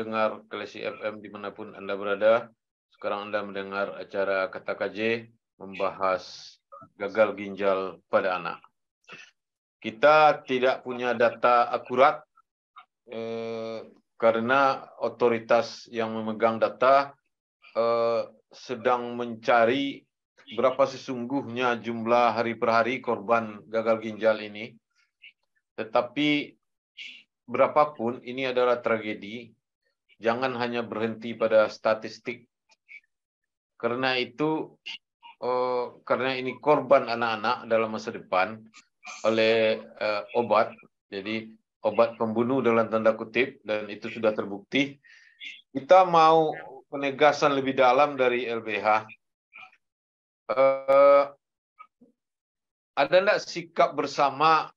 pendengar Klesi FM dimanapun Anda berada. Sekarang Anda mendengar acara Kata KJ membahas gagal ginjal pada anak. Kita tidak punya data akurat karena otoritas yang memegang data sedang mencari berapa sesungguhnya jumlah hari per hari korban gagal ginjal ini. Tetapi berapapun ini adalah tragedi, jangan hanya berhenti pada statistik. Karena itu, karena ini korban anak-anak dalam masa depan oleh obat, jadi obat pembunuh dalam tanda kutip, dan itu sudah terbukti. Kita mau penegasan lebih dalam dari LBH. Ada enggak sikap bersama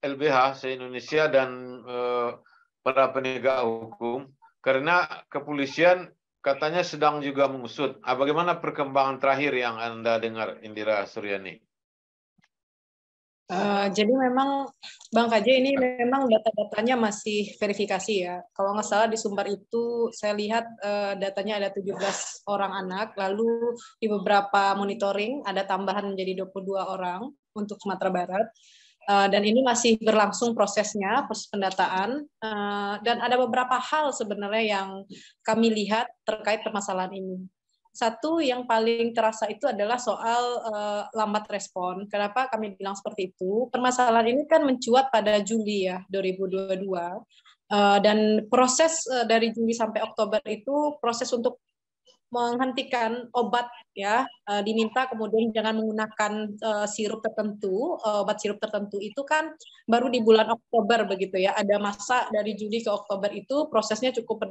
LBH se-Indonesia dan para penegak hukum, karena kepolisian katanya sedang juga mengusut. Bagaimana perkembangan terakhir yang Anda dengar, Indira Suryani? Jadi memang Bang KJ ini memang data-datanya masih verifikasi ya. Kalau nggak salah di Sumber itu saya lihat datanya ada 17 orang anak, lalu di beberapa monitoring ada tambahan menjadi 22 orang untuk Sumatera Barat. Dan ini masih berlangsung prosesnya, proses pendataan. Dan ada beberapa hal sebenarnya yang kami lihat terkait permasalahan ini. Satu yang paling terasa itu adalah soal lambat respon. Kenapa kami bilang seperti itu? Permasalahan ini kan mencuat pada Juli ya 2022, dan proses dari Juli sampai Oktober itu proses untuk menghentikan obat ya, diminta kemudian jangan menggunakan sirup tertentu, obat sirup tertentu itu kan baru di bulan Oktober begitu ya. Ada masa dari Juli ke Oktober itu prosesnya cukup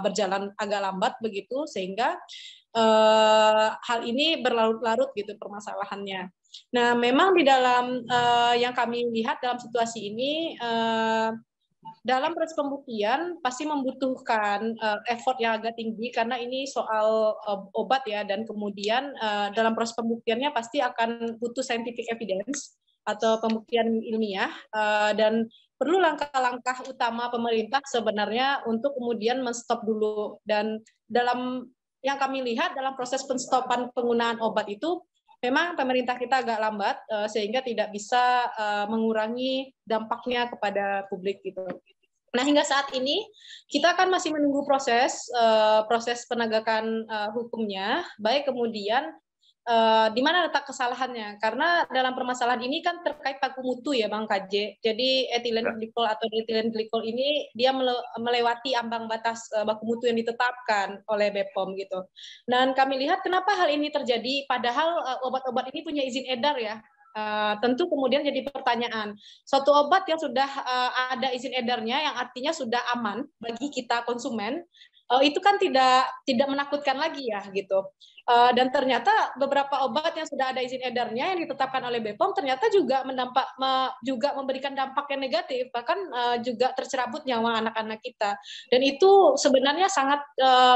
berjalan agak lambat begitu, sehingga hal ini berlarut-larut gitu permasalahannya. Nah, memang di dalam yang kami lihat dalam situasi ini, dalam proses pembuktian pasti membutuhkan effort yang agak tinggi karena ini soal obat ya, dan kemudian dalam proses pembuktiannya pasti akan butuh scientific evidence atau pembuktian ilmiah, dan perlu langkah-langkah utama pemerintah sebenarnya untuk kemudian menstop dulu. Dan dalam yang kami lihat dalam proses penstopan penggunaan obat itu memang pemerintah kita agak lambat sehingga tidak bisa mengurangi dampaknya kepada publik gitu. Nah, hingga saat ini kita kan masih menunggu proses penegakan hukumnya, baik kemudian di mana letak kesalahannya, karena dalam permasalahan ini kan terkait baku mutu ya Bang KJ. Jadi etilen glikol atau etilen glikol ini dia melewati ambang batas baku mutu yang ditetapkan oleh BPOM gitu. Dan kami lihat kenapa hal ini terjadi padahal obat-obat ini punya izin edar ya. Tentu kemudian jadi pertanyaan, suatu obat yang sudah ada izin edarnya yang artinya sudah aman bagi kita konsumen, itu kan tidak menakutkan lagi ya gitu. Dan ternyata beberapa obat yang sudah ada izin edarnya yang ditetapkan oleh BPOM ternyata juga juga memberikan dampak yang negatif, bahkan juga tercerabut nyawa anak-anak kita. Dan itu sebenarnya sangat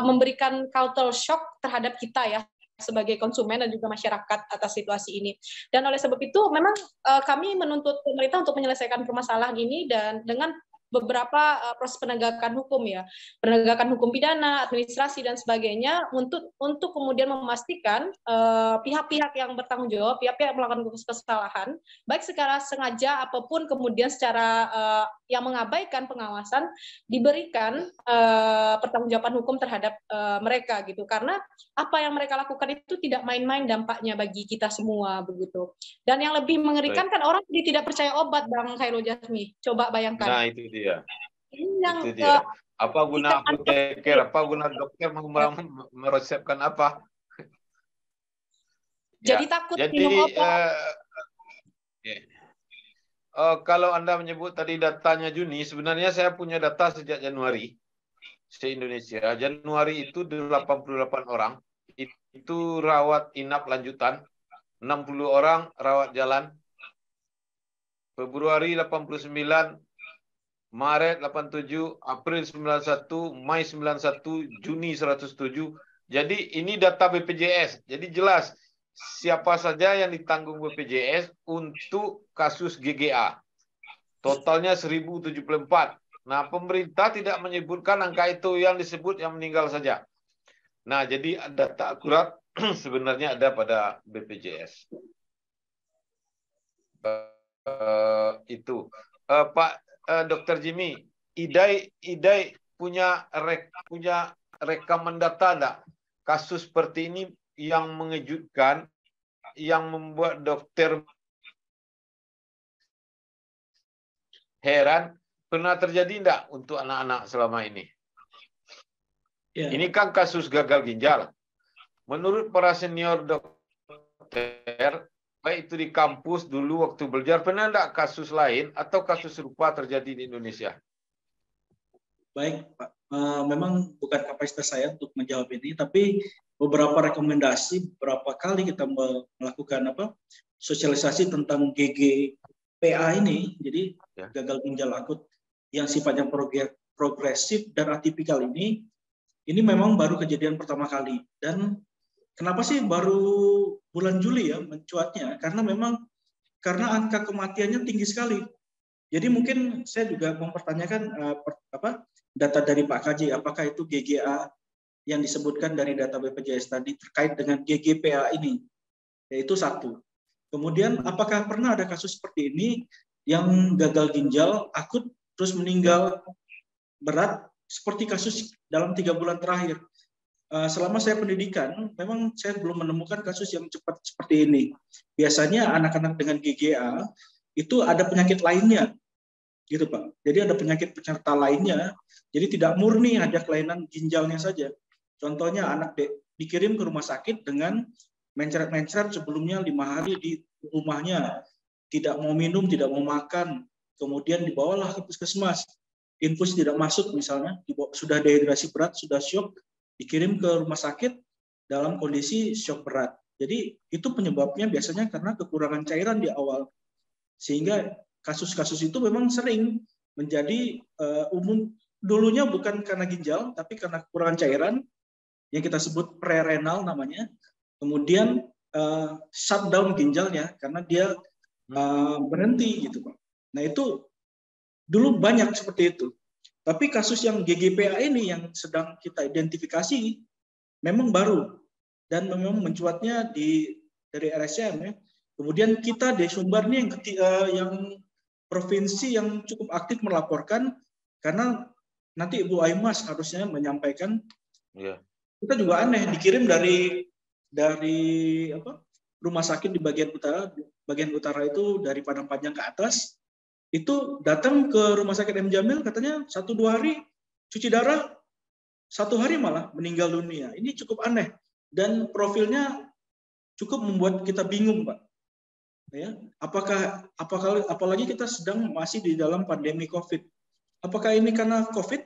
memberikan cultural shock terhadap kita ya sebagai konsumen dan juga masyarakat atas situasi ini. Dan oleh sebab itu memang kami menuntut pemerintah untuk menyelesaikan permasalahan ini dan dengan beberapa proses penegakan hukum ya, penegakan hukum pidana, administrasi dan sebagainya untuk kemudian memastikan pihak-pihak yang bertanggung jawab, pihak-pihak yang melakukan kesalahan, baik secara sengaja apapun kemudian secara yang mengabaikan pengawasan, diberikan pertanggungjawaban hukum terhadap mereka gitu, karena apa yang mereka lakukan itu tidak main-main dampaknya bagi kita semua begitu. Dan yang lebih mengerikan kan orang jadi tidak percaya obat, Bang Khairul Jazmi. Coba bayangkan. Nah, itu dia. Ini yang itu dia. Apa guna apoteker, apa guna dokter meresepkan apa? Jadi takut minum obat. Kalau Anda menyebut tadi datanya Juni, sebenarnya saya punya data sejak Januari se-Indonesia. Januari itu 88 orang, itu rawat inap lanjutan, 60 orang rawat jalan, Februari 89, Maret 87, April 91, Mei 91, Juni 107. Jadi ini data BPJS. Jadi jelas siapa saja yang ditanggung BPJS untuk kasus GGA. Totalnya 1074. Nah, pemerintah tidak menyebutkan angka itu, yang disebut yang meninggal saja. Nah, jadi data akurat sebenarnya ada pada BPJS. Itu. Pak Dr. Jimmy, Idai punya rekaman data enggak? Kasus seperti ini yang mengejutkan, yang membuat dokter heran, pernah terjadi enggak untuk anak-anak selama ini? Ya. Ini kan kasus gagal ginjal. Menurut para senior dokter, baik itu di kampus dulu waktu belajar, pernah enggak kasus lain atau kasus serupa terjadi di Indonesia? Baik, Pak. Memang bukan kapasitas saya untuk menjawab ini, tapi beberapa rekomendasi, beberapa kali kita melakukan sosialisasi tentang GGPA ini, jadi gagal ginjal akut yang sifatnya progresif dan atipikal ini memang baru kejadian pertama kali. Dan kenapa sih baru bulan Juli ya mencuatnya? Karena angka kematiannya tinggi sekali. Jadi mungkin saya juga mempertanyakan data dari Pak KJ, apakah itu GGA yang disebutkan dari data BPJS tadi terkait dengan GGPA ini, yaitu satu. Kemudian apakah pernah ada kasus seperti ini yang gagal ginjal akut terus meninggal berat seperti kasus dalam 3 bulan terakhir? Selama saya pendidikan, memang saya belum menemukan kasus yang cepat seperti ini. Biasanya anak-anak dengan GGA itu ada penyakit lainnya, gitu Pak. Jadi ada penyakit penyerta lainnya. Jadi tidak murni hanya kelainan ginjalnya saja. Contohnya anak dikirim ke rumah sakit dengan mencret-mencret sebelumnya 5 hari di rumahnya, tidak mau minum, tidak mau makan, kemudian dibawalah ke puskesmas, infus tidak masuk misalnya, sudah dehidrasi berat, sudah syok, dikirim ke rumah sakit dalam kondisi syok berat. Jadi itu penyebabnya biasanya karena kekurangan cairan di awal. Sehingga kasus-kasus itu memang sering menjadi umum, dulunya bukan karena ginjal, tapi karena kekurangan cairan, yang kita sebut prerenal namanya, kemudian shutdown ginjalnya karena dia berhenti gitu Pak. Nah itu dulu banyak seperti itu. Tapi kasus yang GGPA ini yang sedang kita identifikasi memang baru dan memang mencuatnya dari RSCM ya. Kemudian kita di Sumbar nih yang provinsi yang cukup aktif melaporkan, karena nanti Ibu Aimas harusnya menyampaikan. Yeah. Kita juga aneh, dikirim dari rumah sakit di bagian utara itu dari Padang Panjang ke atas, itu datang ke rumah sakit M. Jamil katanya 1-2 hari cuci darah, 1 hari malah meninggal dunia. Ini cukup aneh dan profilnya cukup membuat kita bingung Pak. Ya, apalagi kita sedang masih di dalam pandemi COVID. Apakah ini karena COVID?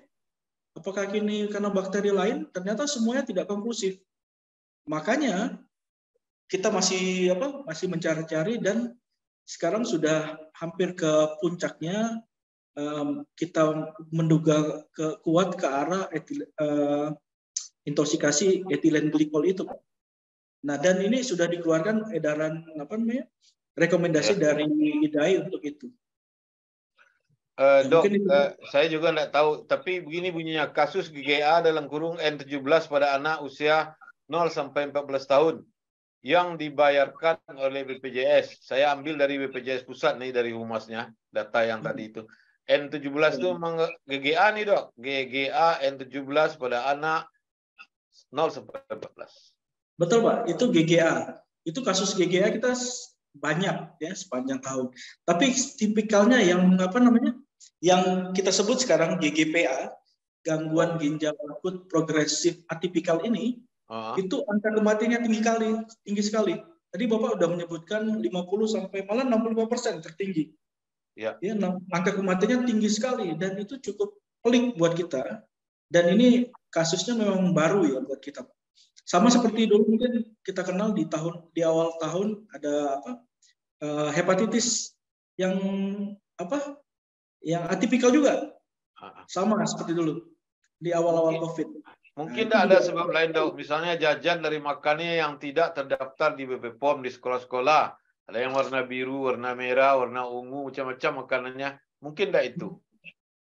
Apakah ini karena bakteri lain? Ternyata semuanya tidak konklusif. Makanya kita masih mencari-cari dan sekarang sudah hampir ke puncaknya. Kita menduga kuat ke arah intoxikasi etilen glikol itu, Pak. Nah, dan ini sudah dikeluarkan edaran rekomendasi dari IDAI untuk itu. Dok, saya juga tidak tahu, tapi begini bunyinya, kasus GGA dalam kurung N17 pada anak usia 0 sampai 14 tahun yang dibayarkan oleh BPJS. Saya ambil dari BPJS pusat nih, dari humasnya, data yang tadi itu. N17 itu GGA nih dok, GGA N17 pada anak 0 sampai 14. Betul Pak, itu GGA. Itu kasus GGA kita banyak ya sepanjang tahun. Tapi tipikalnya yang yang kita sebut sekarang GGPA, gangguan ginjal akut progresif atipikal ini, itu angka kematiannya tinggi sekali. Tadi Bapak sudah menyebutkan 50 sampai malah 65% tertinggi. Ya, angka kematiannya tinggi sekali dan itu cukup pelik buat kita. Dan ini kasusnya memang baru ya buat kita. Sama seperti dulu mungkin kita kenal di awal tahun ada hepatitis yang yang atipikal juga, sama seperti dulu di awal-awal COVID. Mungkin tidak ada sebab lain dok, misalnya jajan dari makannya yang tidak terdaftar di BPOM di sekolah-sekolah, ada yang warna biru, warna merah, warna ungu, macam-macam makanannya, mungkin tidak itu?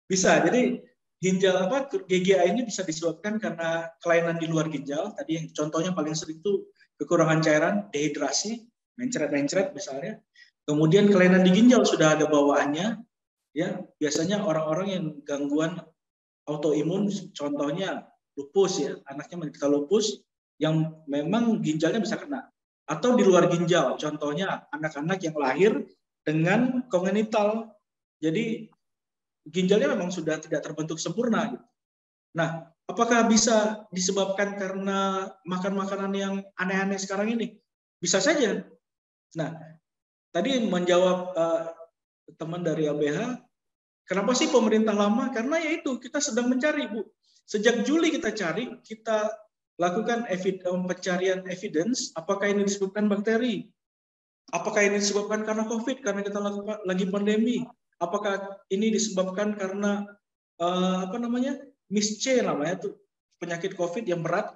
Bisa. Jadi ginjal GGA ini bisa disebabkan karena kelainan di luar ginjal. Tadi yang contohnya paling sering itu kekurangan cairan, dehidrasi, mencret-mencret misalnya. Kemudian kelainan di ginjal sudah ada bawaannya. Ya, biasanya orang-orang yang gangguan autoimun, contohnya lupus ya, anaknya menderita lupus yang memang ginjalnya bisa kena. Atau di luar ginjal, contohnya anak-anak yang lahir dengan kongenital. Jadi ginjalnya memang sudah tidak terbentuk sempurna. Nah, apakah bisa disebabkan karena makan makanan yang aneh-aneh sekarang ini? Bisa saja. Nah, tadi menjawab teman dari LBH, kenapa sih pemerintah lama? Karena yaitu kita sedang mencari, Bu. Sejak Juli kita cari, kita lakukan pencarian evidence, apakah ini disebabkan bakteri? Apakah ini disebabkan karena COVID, karena kita lagi pandemi? Apakah ini disebabkan karena MIS-C namanya itu penyakit COVID yang berat,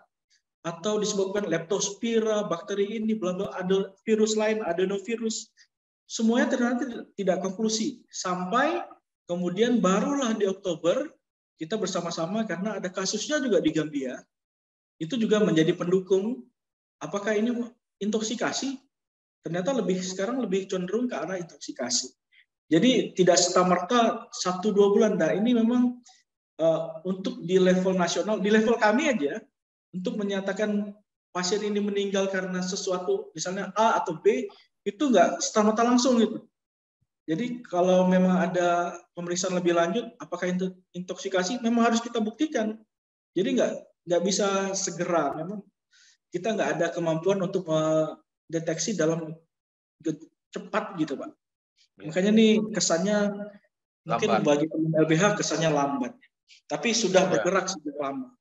atau disebabkan leptospira, bakteri ini, bla bla, ada virus lain, adenovirus. Semuanya ternyata tidak konklusi. Sampai kemudian barulah di Oktober kita bersama-sama, karena ada kasusnya juga di Gambia, itu juga menjadi pendukung. Apakah ini intoksikasi? Ternyata sekarang lebih cenderung ke arah intoksikasi. Jadi tidak serta-merta 1-2 bulan. Nah, ini memang untuk di level nasional, di level kami aja, untuk menyatakan pasien ini meninggal karena sesuatu, misalnya A atau B, itu nggak serta-merta langsung gitu. Jadi kalau memang ada pemeriksaan lebih lanjut, apakah itu intoksikasi, memang harus kita buktikan. Jadi nggak bisa segera. Memang kita nggak ada kemampuan untuk mendeteksi dalam cepat gitu, Pak. Makanya nih kesannya mungkin bagi LBH kesannya lambat, tapi sudah bergerak sejak lama.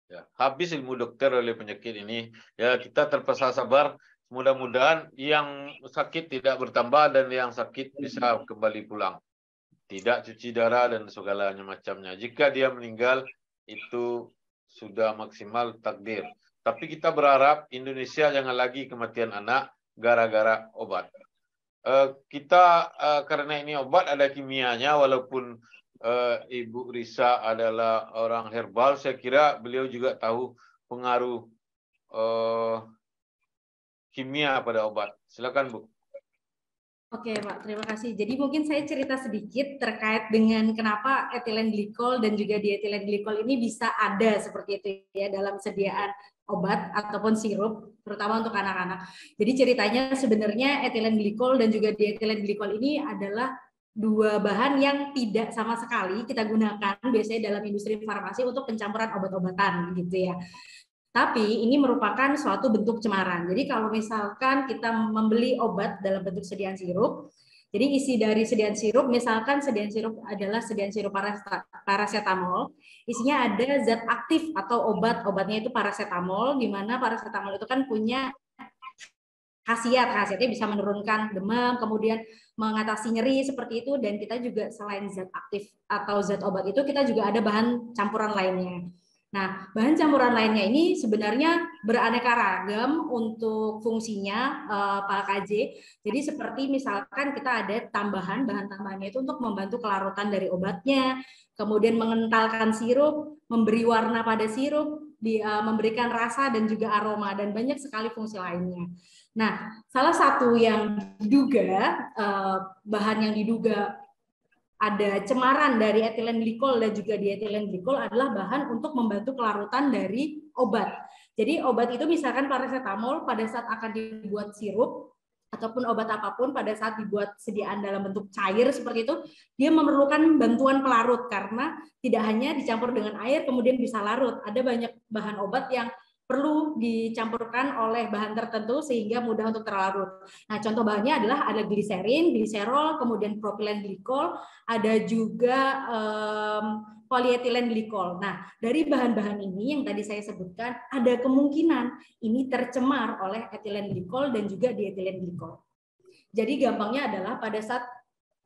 Ya, habis ilmu dokter oleh penyakit ini. Ya, kita terpaksa sabar. Mudah-mudahan yang sakit tidak bertambah dan yang sakit bisa kembali pulang. Tidak cuci darah dan segalanya macamnya. Jika dia meninggal, itu sudah maksimal takdir. Tapi kita berharap Indonesia jangan lagi kematian anak gara-gara obat. Kita karena ini obat ada kimianya, walaupun Ibu Risa adalah orang herbal, saya kira beliau juga tahu pengaruh kimia pada obat. Silakan, Bu. Oke, Pak. Terima kasih. Jadi mungkin saya cerita sedikit terkait dengan kenapa etilen glikol dan juga dietilen glikol ini bisa ada seperti itu ya dalam sediaan obat ataupun sirup, terutama untuk anak-anak. Jadi ceritanya sebenarnya etilen glikol dan juga dietilen glikol ini adalah dua bahan yang tidak sama sekali kita gunakan biasanya dalam industri farmasi untuk pencampuran obat-obatan gitu ya. Tapi ini merupakan suatu bentuk cemaran. Jadi kalau misalkan kita membeli obat dalam bentuk sediaan sirup, jadi isi dari sediaan sirup, misalkan sediaan sirup adalah sediaan sirup paracetamol, isinya ada zat aktif atau obatnya itu paracetamol, di mana paracetamol itu kan punya khasiatnya bisa menurunkan demam, kemudian mengatasi nyeri seperti itu, dan kita juga selain zat aktif atau zat obat itu, kita juga ada bahan campuran lainnya. Nah, bahan campuran lainnya ini sebenarnya beraneka ragam untuk fungsinya, Pak KJ. Jadi seperti misalkan kita ada bahan tambahannya itu untuk membantu kelarutan dari obatnya, kemudian mengentalkan sirup, memberi warna pada sirup, memberikan rasa dan juga aroma, dan banyak sekali fungsi lainnya. Nah, salah satu yang diduga, bahan yang diduga ada cemaran dari etilen glikol dan juga dietilen glikol adalah bahan untuk membantu kelarutan dari obat. Jadi obat itu misalkan paracetamol pada saat akan dibuat sirup ataupun obat apapun pada saat dibuat sediaan dalam bentuk cair seperti itu, dia memerlukan bantuan pelarut karena tidak hanya dicampur dengan air kemudian bisa larut. Ada banyak bahan obat yang perlu dicampurkan oleh bahan tertentu sehingga mudah untuk terlarut. Nah, contoh bahannya adalah ada gliserin, gliserol, kemudian propilen glikol, ada juga polietilen glikol. Nah, dari bahan-bahan ini yang tadi saya sebutkan, ada kemungkinan ini tercemar oleh etilen glikol dan juga dietilen glikol. Jadi gampangnya adalah pada saat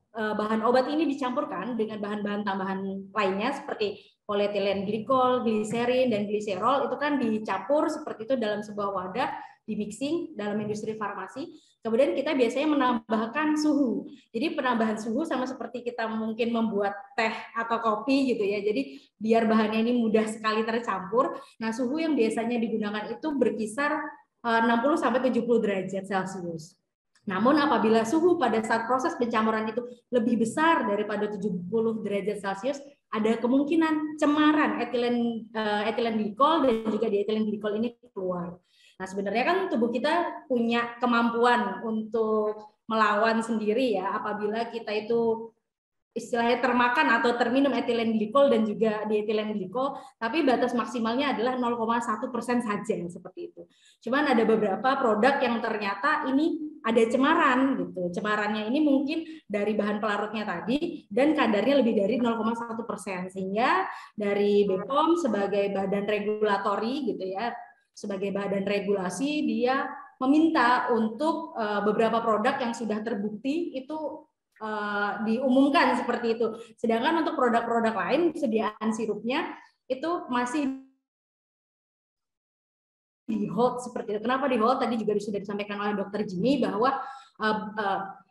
bahan obat ini dicampurkan dengan bahan-bahan tambahan lainnya seperti polietilen glikol, gliserin, dan gliserol itu kan dicampur seperti itu dalam sebuah wadah, di mixing dalam industri farmasi. Kemudian kita biasanya menambahkan suhu. Jadi penambahan suhu sama seperti kita mungkin membuat teh atau kopi gitu ya. Jadi biar bahannya ini mudah sekali tercampur. Nah, suhu yang biasanya digunakan itu berkisar 60-70 derajat Celcius. Namun apabila suhu pada saat proses pencampuran itu lebih besar daripada 70 derajat Celcius, ada kemungkinan cemaran etilen glikol dan juga dietilen glikol ini keluar. Nah, sebenarnya kan tubuh kita punya kemampuan untuk melawan sendiri ya apabila kita itu istilahnya termakan atau terminum etilen glikol dan juga dietilen glikol, tapi batas maksimalnya adalah 0,1% saja seperti itu. Cuman ada beberapa produk yang ternyata ini ada cemaran gitu. Cemarannya ini mungkin dari bahan pelarutnya tadi dan kadarnya lebih dari 0,1%, sehingga dari BPOM sebagai badan regulatori gitu ya, sebagai badan regulasi dia meminta untuk beberapa produk yang sudah terbukti itu diumumkan seperti itu. Sedangkan untuk produk-produk lain sediaan sirupnya itu masih di hold seperti itu. Kenapa di hold? Tadi juga sudah disampaikan oleh Dr. Jimmy bahwa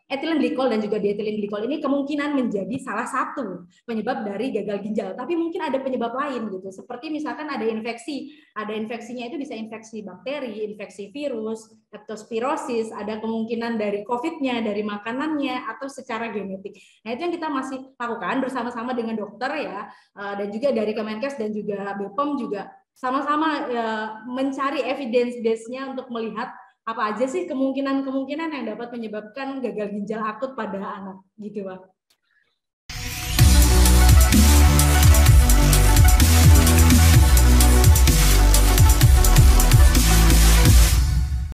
etilen glikol dan juga dietilen glikol ini kemungkinan menjadi salah satu penyebab dari gagal ginjal. Tapi mungkin ada penyebab lain gitu. Seperti misalkan ada infeksi. Ada infeksinya itu bisa infeksi bakteri, infeksi virus, leptospirosis, ada kemungkinan dari COVID-nya, dari makanannya, atau secara genetik. Nah, itu yang kita masih lakukan bersama-sama dengan dokter ya, dan juga dari Kemenkes dan juga BPOM juga sama-sama mencari evidence base-nya untuk melihat apa aja sih kemungkinan-kemungkinan yang dapat menyebabkan gagal ginjal akut pada anak gitu, Pak.